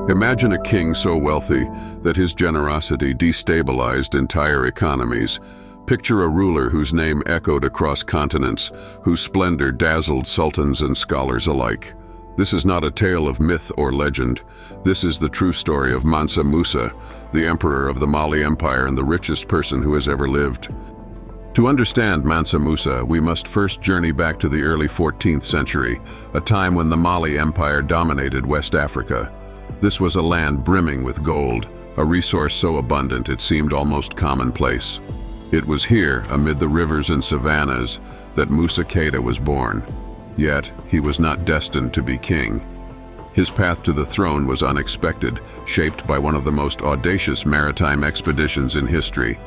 Imagine a king so wealthy that his generosity destabilized entire economies. Picture a ruler whose name echoed across continents, whose splendor dazzled sultans and scholars alike. This is not a tale of myth or legend. This is the true story of Mansa Musa, the emperor of the Mali Empire and the richest person who has ever lived. To understand Mansa Musa, we must first journey back to the early 14th century, a time when the Mali Empire dominated West Africa. This was a land brimming with gold, a resource so abundant it seemed almost commonplace. It was here, amid the rivers and savannas, that Musa Keita was born. Yet, he was not destined to be king. His path to the throne was unexpected, shaped by one of the most audacious maritime expeditions in history.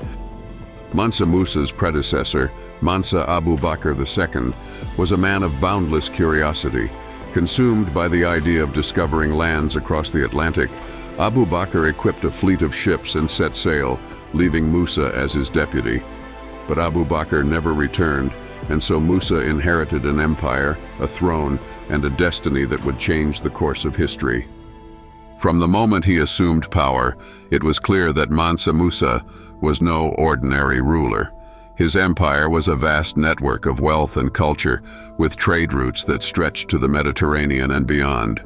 Mansa Musa's predecessor, Mansa Abu Bakr II, was a man of boundless curiosity. Consumed by the idea of discovering lands across the Atlantic, Abu Bakr equipped a fleet of ships and set sail, leaving Musa as his deputy. But Abu Bakr never returned, and so Musa inherited an empire, a throne, and a destiny that would change the course of history. From the moment he assumed power, it was clear that Mansa Musa was no ordinary ruler. His empire was a vast network of wealth and culture, with trade routes that stretched to the Mediterranean and beyond.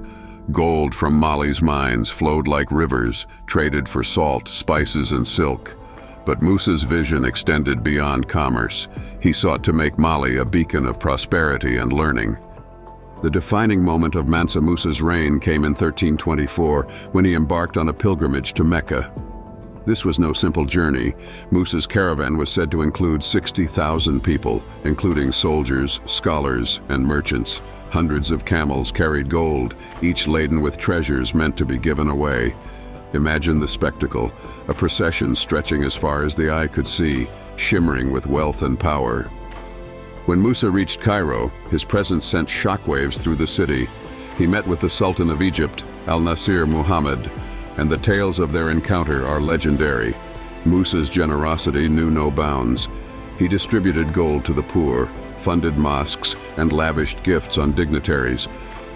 Gold from Mali's mines flowed like rivers, traded for salt, spices, and silk. But Musa's vision extended beyond commerce. He sought to make Mali a beacon of prosperity and learning. The defining moment of Mansa Musa's reign came in 1324, when he embarked on a pilgrimage to Mecca. This was no simple journey. Musa's caravan was said to include 60,000 people, including soldiers, scholars, and merchants. Hundreds of camels carried gold, each laden with treasures meant to be given away. Imagine the spectacle, a procession stretching as far as the eye could see, shimmering with wealth and power. When Musa reached Cairo, his presence sent shockwaves through the city. He met with the Sultan of Egypt, Al-Nasir Muhammad, and the tales of their encounter are legendary. Musa's generosity knew no bounds. He distributed gold to the poor, funded mosques, and lavished gifts on dignitaries.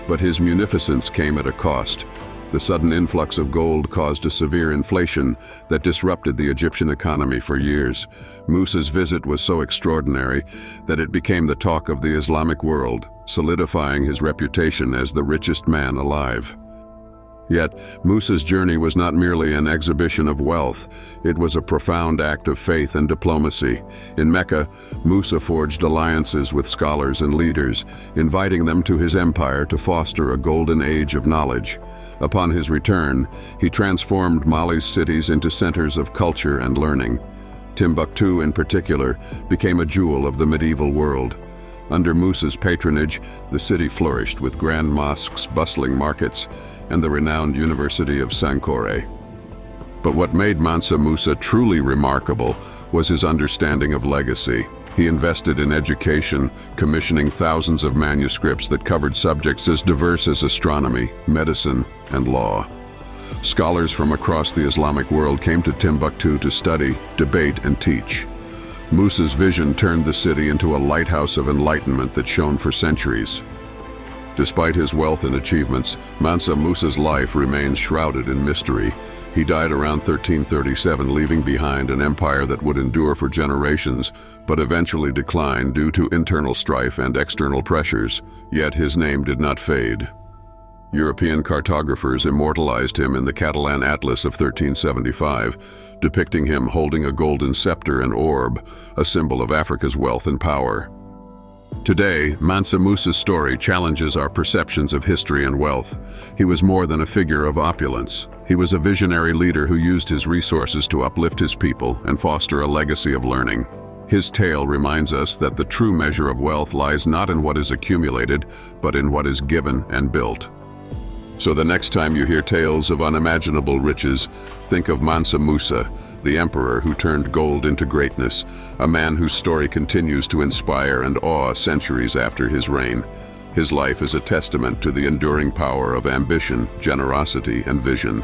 But his munificence came at a cost. The sudden influx of gold caused a severe inflation that disrupted the Egyptian economy for years. Musa's visit was so extraordinary that it became the talk of the Islamic world, solidifying his reputation as the richest man alive. Yet, Musa's journey was not merely an exhibition of wealth. It was a profound act of faith and diplomacy. In Mecca, Musa forged alliances with scholars and leaders, inviting them to his empire to foster a golden age of knowledge. Upon his return, he transformed Mali's cities into centers of culture and learning. Timbuktu, in particular, became a jewel of the medieval world. Under Musa's patronage, the city flourished with grand mosques, bustling markets, and the renowned University of Sankore. But what made Mansa Musa truly remarkable was his understanding of legacy. He invested in education, commissioning thousands of manuscripts that covered subjects as diverse as astronomy, medicine, and law. Scholars from across the Islamic world came to Timbuktu to study, debate, and teach. Musa's vision turned the city into a lighthouse of enlightenment that shone for centuries. Despite his wealth and achievements, Mansa Musa's life remains shrouded in mystery. He died around 1337, leaving behind an empire that would endure for generations, but eventually declined due to internal strife and external pressures. Yet his name did not fade. European cartographers immortalized him in the Catalan Atlas of 1375, depicting him holding a golden scepter and orb, a symbol of Africa's wealth and power. Today, Mansa Musa's story challenges our perceptions of history and wealth. He was more than a figure of opulence. He was a visionary leader who used his resources to uplift his people and foster a legacy of learning. His tale reminds us that the true measure of wealth lies not in what is accumulated, but in what is given and built. So the next time you hear tales of unimaginable riches, think of Mansa Musa, the emperor who turned gold into greatness, a man whose story continues to inspire and awe centuries after his reign. His life is a testament to the enduring power of ambition, generosity, and vision.